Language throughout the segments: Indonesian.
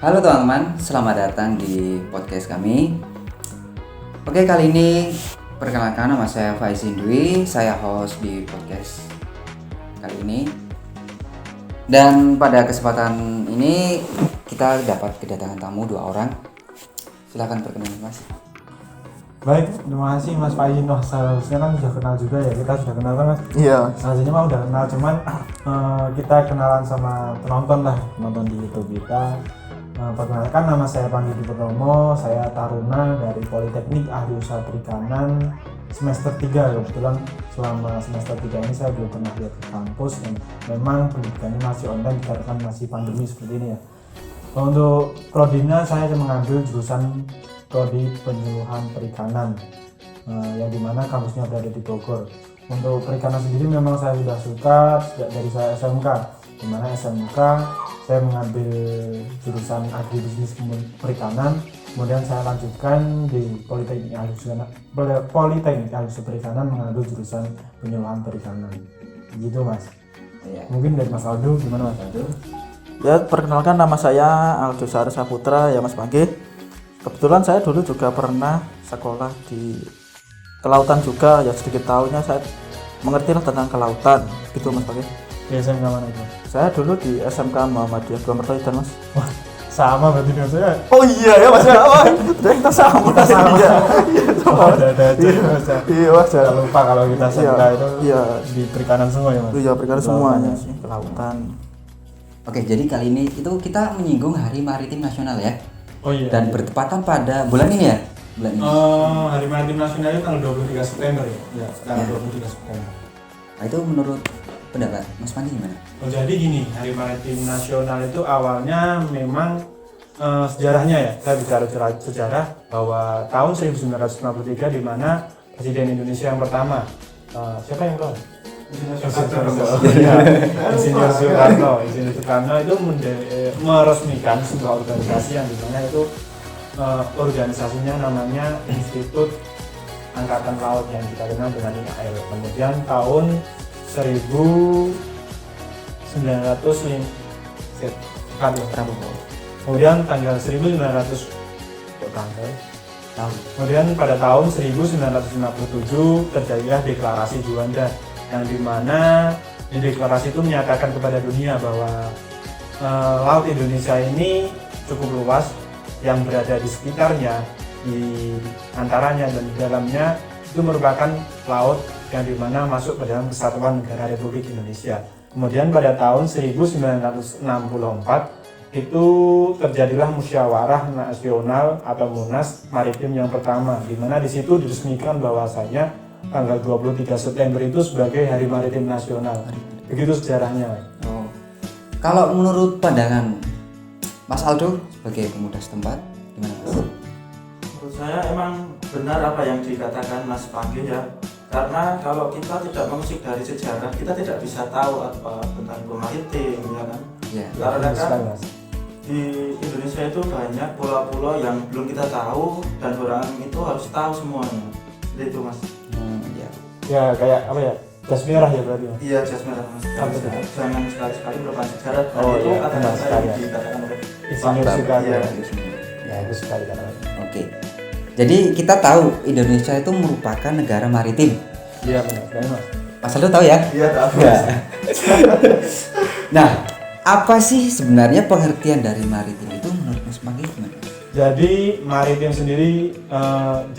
Halo teman-teman, selamat datang di podcast kami. Oke, kali ini perkenalkan, nama saya Faizin Dwi, saya host di podcast kali ini. Dan pada kesempatan ini kita dapat kedatangan tamu 2 orang. Silakan perkenalkan Mas. Baik, terima kasih Mas Faizin. Wah, seharusnya kan sudah kenal juga ya, kita sudah kenal kan Mas? Iya. Seharusnya mah udah kenal, cuman kita kenalan sama penonton di YouTube kita. Perkenalkan, nama saya Pandu Purnomo, saya taruna dari Politeknik Ahli Usaha Perikanan semester 3. Kebetulan selama semester 3 ini saya belum pernah lihat ke kampus dan memang pendidikannya masih online dikarenakan masih pandemi seperti ini ya. Untuk prodinya saya mengambil jurusan Prodi Penyuluhan Perikanan yang dimana kampusnya berada di Bogor. Untuk perikanan sendiri memang saya sudah suka sejak dari saya SMK, dimana SMK saya mengambil jurusan agribisnis perikanan, kemudian saya lanjutkan di Politeknik Ahli Usaha Perikanan mengambil jurusan Penyuluhan Perikanan. Gitu Mas. Iya. Mungkin dari Mas Aldo, gimana Mas Aldo? Ya, perkenalkan, nama saya Aldo Sarsa Putra ya Mas Panggi. Kebetulan saya dulu juga pernah sekolah di kelautan juga, ya sedikit tahunya saya mengerti lah tentang kelautan gitu Mas Panggi. Di SMK mana itu? Saya dulu di SMK Muhammadiyah Dua Mertoidan Mas. Wah, sama berarti dengan saya. Oh iya ya Mas. Oh, kita sama. Iya. Ada Iya Mas. Jangan lupa kalau kita SMK itu iya. di perikanan semua ya Mas. Iya, perikanan semuanya sih, kelautan. Oke, jadi kali ini itu kita menyinggung Hari Maritim Nasional ya. Oh iya. Dan bertepatan pada bulan ini ya. Bulan ini. Hari Maritim Nasional itu tanggal 23 September ya. Iya, tanggal 23 September. Nah, itu menurut pendapat Mas Pandi gimana? Oh, jadi gini, Hari Maritim Nasional itu awalnya memang sejarahnya ya. Saya bicara sejarah bahwa tahun 1953 di mana Presiden Indonesia yang pertama siapa yang tahu? Insinyur Soekarno itu meresmikan sebuah organisasi yang dimana itu organisasinya namanya Institut Angkatan Laut yang kita kenal dengan IAL. Kemudian tahun kemudian tanggal 1900 kemudian pada tahun 1957 terjadilah deklarasi Juanda yang dimana di deklarasi itu menyatakan kepada dunia bahwa laut Indonesia ini cukup luas, yang berada di sekitarnya, di antaranya dan di dalamnya itu merupakan laut yang dimana masuk ke dalam Kesatuan Negara Republik Indonesia. Kemudian pada tahun 1964 itu terjadilah musyawarah nasional atau Munas Maritim yang pertama, di mana di situ diresmikan bahwasanya tanggal 23 September itu sebagai Hari Maritim Nasional. Begitu sejarahnya. Oh. Kalau menurut pandangan Mas Aldo sebagai pemuda setempat, gimana Mas? Menurut saya emang benar apa yang dikatakan Mas Panggi ya. Karena kalau kita tidak mengusik dari sejarah, kita tidak bisa tahu apa tentang maritim ya kan. Iya. Karena kan di Indonesia itu banyak pulau-pulau yang belum kita tahu dan orang itu harus tahu semuanya. Jadi itu Mas. Iya. Ya kayak apa ya? Jas merah ya berarti. Iya, jas merah Mas. Jangan sekali-sekali melupakan sejarah. Dan Oh, itu iya, kata-kata benar sekali. yang dikatakan oleh Insinyur Soekarno. Iya. Ya, itu sekali kan. Oke. Jadi kita tahu Indonesia itu merupakan negara maritim. Iya benar sekali Mas. Mas Aldo tahu ya? Iya, tahu. Ya. Nah, apa sih sebenarnya pengertian dari maritim itu menurut Mas Panggi gimana? Jadi maritim sendiri,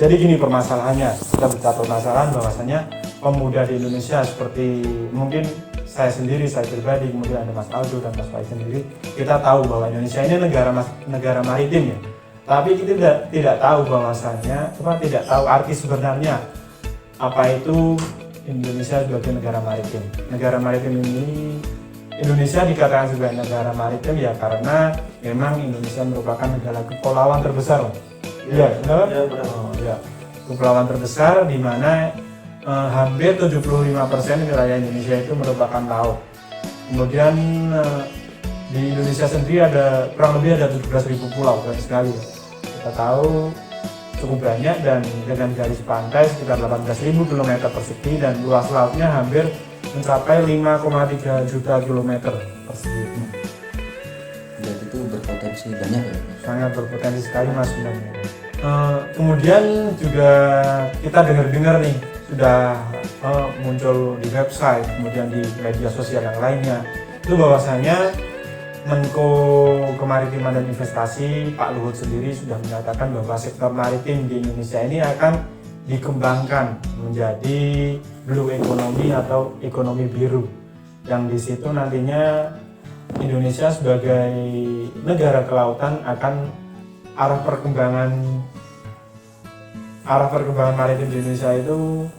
jadi gini permasalahannya. Kita bicara permasalahan bahwasanya pemuda di Indonesia seperti mungkin saya sendiri, saya pribadi, kemudian ada Mas Aldo dan Mas Faizin sendiri, kita tahu bahwa Indonesia ini negara maritim ya. Tapi kita tidak tahu bahwasanya, tidak tahu arti sebenarnya apa itu Indonesia sebagai negara maritim. Negara maritim ini, Indonesia dikatakan sebagai negara maritim ya karena memang Indonesia merupakan negara kepulauan terbesar. Iya, benar? Iya, benar. Ya. Kepulauan terbesar di mana hampir 75% wilayah Indonesia itu merupakan laut. Kemudian di Indonesia sendiri ada kurang lebih ada 17.000 pulau, banyak sekali. Kita tahu cukup banyak dan dengan garis pantai sekitar 18.000 km persegi dan luas lautnya hampir mencapai 5,3 juta kilometer persegi. berarti itu berpotensi banyak ya. Sangat berpotensi sekali Mas sebenarnya. Kemudian juga kita dengar-dengar nih sudah muncul di website, kemudian di media sosial yang lainnya, itu bahwasanya Menko Kemaritiman dan Investasi Pak Luhut sendiri sudah menyatakan bahwa sektor maritim di Indonesia ini akan dikembangkan menjadi blue economy atau ekonomi biru, yang di situ nantinya Indonesia sebagai negara kelautan akan arah perkembangan maritim di Indonesia itu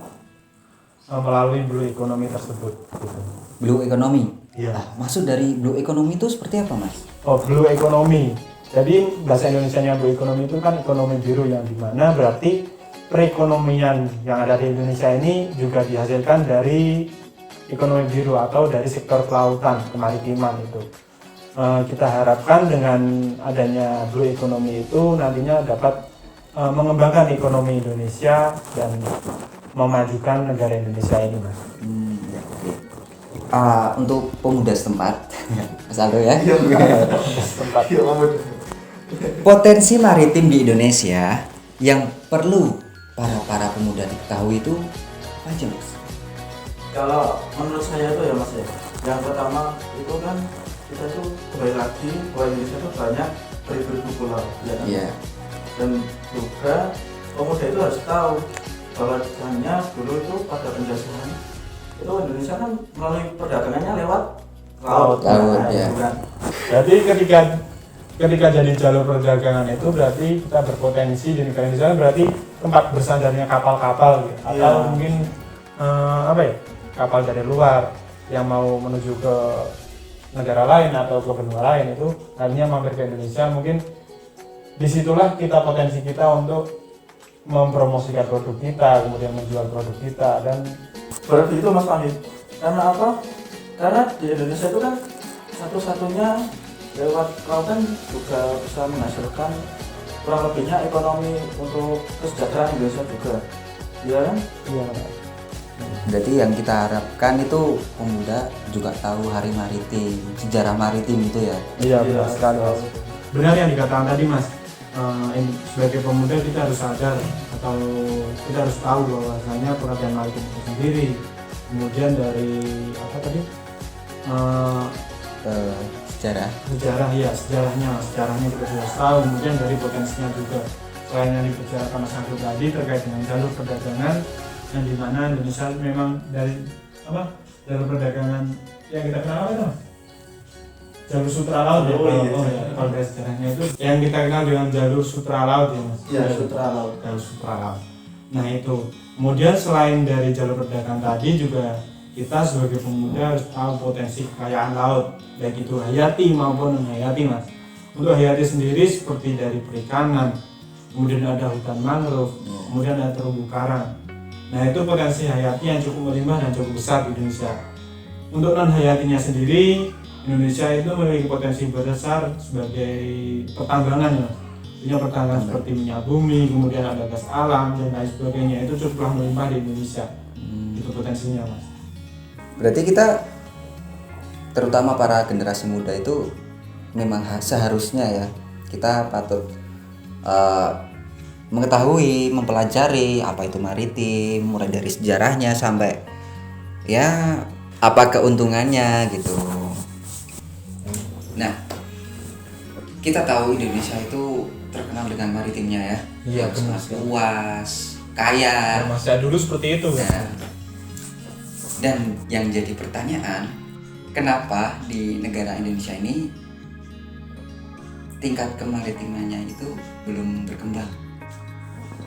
melalui blue economy tersebut gitu. Blue economy. Iya. Nah, maksud dari blue economy itu seperti apa, Mas? Oh, blue economy. Jadi bahasa Indonesianya blue economy itu kan ekonomi biru, yang dimana berarti perekonomian yang ada di Indonesia ini juga dihasilkan dari ekonomi biru atau dari sektor kelautan, kemaritiman itu. Kita harapkan dengan adanya blue economy itu nantinya dapat mengembangkan ekonomi Indonesia dan memajukan negara Indonesia ini, Mas. Ya, oke. Untuk pemuda setempat, Mas Aldo ya. Tempat. Potensi maritim di Indonesia yang perlu para pemuda diketahui itu apa aja, Mas? Kalau menurut saya itu ya Mas ya, yang pertama itu kan kita tuh kembali lagi bahwa Indonesia itu banyak beribu-ribu pulau ya kan? Iya. Dan juga pemuda itu harus tahu bahwa hanya dulu itu pada penjajahan itu Indonesia kan melalui perdagangannya lewat laut, Laut, ya. gitu kan. Jadi ketika jadi jalur perdagangan itu berarti kita berpotensi di negara Indonesia, berarti tempat bersandarnya kapal-kapal gitu. Atau Iya. mungkin kapal dari luar yang mau menuju ke negara lain atau ke benua lain itu nantinya mampir ke Indonesia. Mungkin disitulah potensi kita untuk mempromosikan produk kita, kemudian menjual produk kita. Dan Berarti itu Mas Panggil. Karena apa? Karena di Indonesia itu kan satu-satunya lewat kelautan juga bisa menghasilkan kurang lebihnya ekonomi untuk kesejahteraan Indonesia juga. Iya kan? ya, Berarti yang kita harapkan itu pemuda juga tahu hari maritim, sejarah maritim itu ya. iya benar sekali, Mas. Benar yang dikatakan tadi, Mas. Sebagai pemuda kita harus sadar atau kita harus tahu bahwasanya perhatian maritim itu sendiri. Kemudian dari apa tadi? Sejarah. Sejarahnya kita harus tahu. Kemudian dari potensinya juga. Selain yang dibicarakan Mas Agus tadi terkait dengan jalur perdagangan, yang dimana Indonesia memang dari jalur perdagangan yang kita kenal apa itu, Mas? Jalur sutra laut ya. Kalau dari sejarahnya itu yang kita kenal dengan jalur sutra laut ya, Mas. Iya, sutra laut. Jalur sutra laut. Nah itu. Kemudian selain dari jalur perdagangan tadi juga kita sebagai pemuda harus tahu potensi kekayaan laut, baik itu hayati maupun non-hayati, Mas. Untuk hayati sendiri seperti dari perikanan, kemudian ada hutan mangrove, kemudian ada terumbu karang. Nah itu potensi hayati yang cukup melimpah dan cukup besar di Indonesia. Untuk non-hayatinya sendiri, Indonesia itu memiliki potensi besar sebagai pertambangan, ya. Punya pertambangan seperti minyak bumi, kemudian ada gas alam dan lain sebagainya. Itu cukup melimpah di Indonesia. Itu potensinya, Mas. Berarti kita terutama para generasi muda itu memang seharusnya ya kita patut mengetahui, mempelajari apa itu maritim, mulai dari sejarahnya sampai ya apa keuntungannya gitu. Nah, kita tahu Indonesia itu terkenal dengan maritimnya ya. Iya, benar. Luas, kaya. Masa dulu seperti itu. Nah, dan yang jadi pertanyaan, kenapa di negara Indonesia ini tingkat kemaritimannya itu belum berkembang?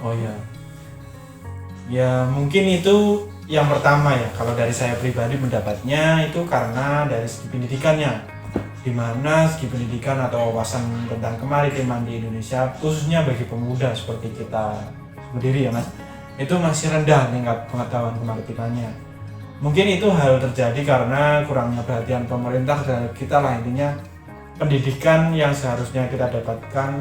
Oh iya. Ya mungkin itu yang pertama ya, kalau dari saya pribadi pendapatnya itu karena dari segi pendidikannya, di mana segi pendidikan atau wawasan tentang kemaritiman di Indonesia khususnya bagi pemuda seperti kita sendiri ya Mas, itu masih rendah tingkat pengetahuan kemaritimannya. Mungkin itu hal terjadi karena kurangnya perhatian pemerintah terhadap kita lah, intinya pendidikan yang seharusnya kita dapatkan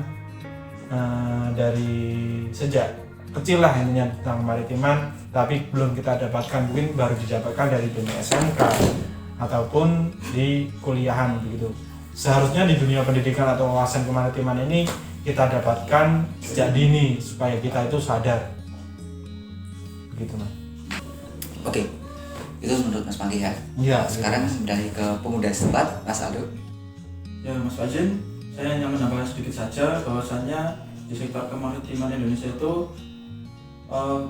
dari sejak kecil lah intinya tentang kemaritiman, tapi belum kita dapatkan, mungkin baru didapatkan dari dunia SMK ataupun di kuliahan begitu. seharusnya di dunia pendidikan atau wawasan kemaritiman ini kita dapatkan sejak dini supaya kita itu sadar. Begitu Mas. Oke, itu menurut Mas Panggi ya. Iya. Sekarang dari ke pemuda setempat, Mas Aldo. Ya Mas Fajin, saya hanya menambahkan sedikit saja bahwasannya di sektor kemaritiman Indonesia itu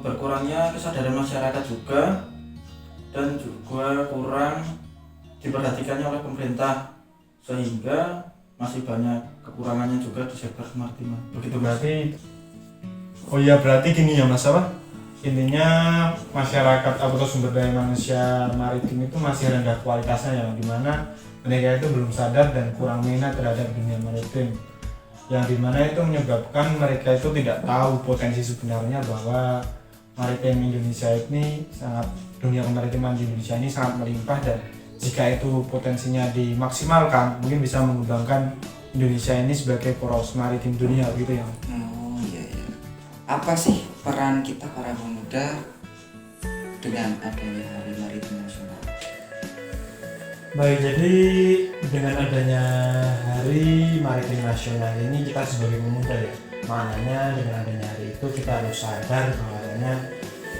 berkurangnya kesadaran masyarakat juga dan juga kurang diperhatikannya oleh pemerintah, sehingga masih banyak kekurangannya juga di sektor kemaritiman. Begitu Mas. Berarti gini ya Mas, apa? Intinya masyarakat atau sumber daya manusia maritim itu masih rendah kualitasnya, yang dimana mereka itu belum sadar dan kurang minat terhadap dunia maritim, yang dimana itu menyebabkan mereka itu tidak tahu potensi sebenarnya bahwa maritim Indonesia ini dunia kemaritiman di Indonesia ini sangat melimpah, dan jika itu potensinya dimaksimalkan mungkin bisa mengembangkan Indonesia ini sebagai poros maritim dunia gitu ya. Oh iya. Apa sih peran kita para pemuda dengan adanya Hari Maritim Nasional? Baik, jadi dengan adanya Hari Maritim Nasional ini kita sebagai pemuda ya, maknanya dengan adanya hari itu kita harus sadar bahwa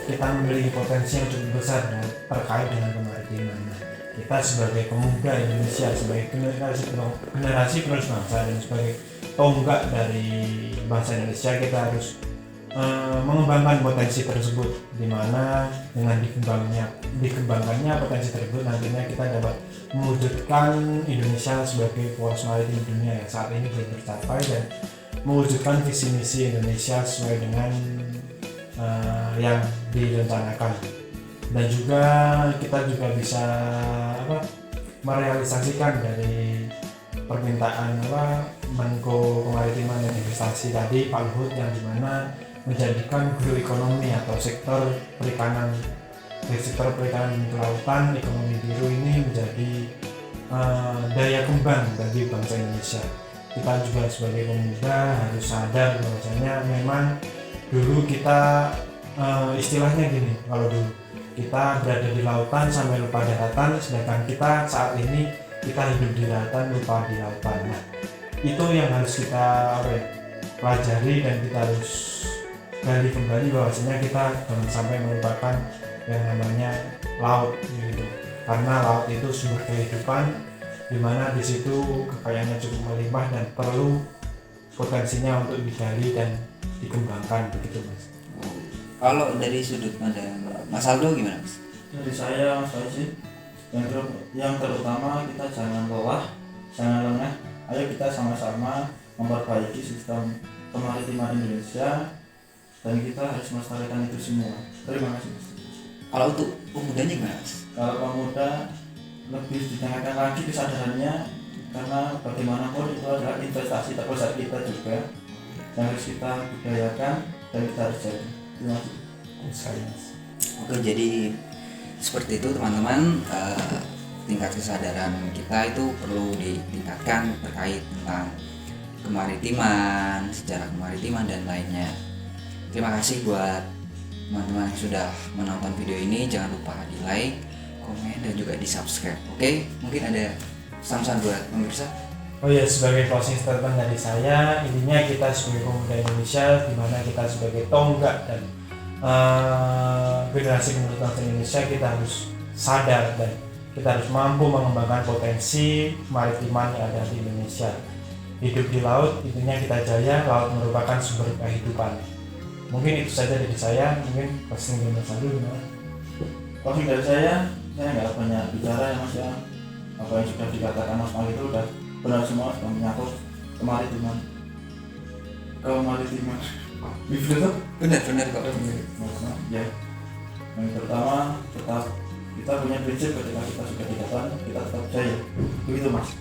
kita memiliki potensi yang cukup besar terkait dengan kemaritiman. Kita sebagai pemuda Indonesia, sebagai generasi penerus bangsa dan sebagai tonggak dari bangsa Indonesia, kita harus mengembangkan potensi tersebut, di mana dengan dikembangkannya potensi tersebut nantinya kita dapat mewujudkan Indonesia sebagai poros maritim dunia yang saat ini belum tercapai, dan mewujudkan visi misi Indonesia sesuai dengan yang direncanakan. Dan juga kita juga bisa merealisasikan dari permintaan Menko Kemaritiman dan Investasi tadi Pak Luhut, yang dimana menjadikan guru ekonomi atau sektor perikanan kelautan, ekonomi biru ini menjadi daya kembang bagi bangsa Indonesia. Kita juga sebagai pemuda harus sadar bahwasanya memang dulu kita istilahnya gini, kalau dulu kita berada di lautan sampai lupa daratan, sedangkan kita saat ini kita hidup di daratan lupa di lautan. Nah, itu yang harus kita pelajari, dan kita harus gali kembali bahwasanya kita jangan sampai melupakan yang namanya laut gitu. Karena laut itu sumber kehidupan, di mana di situ kekayaannya cukup melimpah dan perlu potensinya untuk digali dan dikembangkan, begitu Mas. Kalau dari sudut pandang Mas Aldo gimana Mas? Dari saya Mas Fajin, yang terutama kita jangan lelah, jangan lengah. Ayo kita sama-sama memperbaiki sistem kemaritiman Indonesia, dan kita harus melestarikan itu semua. Terima kasih Mas. Kalau untuk pemudanya gimana Mas? Kalau pemuda lebih ditingkatkan lagi kesadarannya, karena bagaimanapun itu adalah investasi terbesar kita juga yang harus kita budayakan dan kita harus jaga. Terima kasih. Oke, jadi seperti itu teman-teman, tingkat kesadaran kita itu perlu ditingkatkan terkait tentang kemaritiman, sejarah kemaritiman dan lainnya. Terima kasih buat teman-teman yang sudah menonton video ini. Jangan lupa di like, komen, dan juga di subscribe. Oke, mungkin ada pesan-pesan buat pemirsa. Sebagai closing statement dari saya, intinya kita sebagai pemuda Indonesia, di mana kita sebagai tonggak dan generasi penerus bangsa Indonesia, kita harus sadar dan kita harus mampu mengembangkan potensi kemaritiman yang ada di Indonesia. Hidup di laut, intinya kita jaya. Laut merupakan sumber kehidupan. Mungkin itu saja dari saya. Mungkin closing dari Mas Aldo gimana? Closing dari saya nggak banyak bicara ya Mas ya. Apa yang sudah dikatakan Mas Panggi itu udah benar semua, sudah menyangkut kemaritiman. Betul? Benar kok. Ya. Yang pertama, kita punya prinsip ketika kita sudah di depan, kita tetap jaya. Begitu Mas.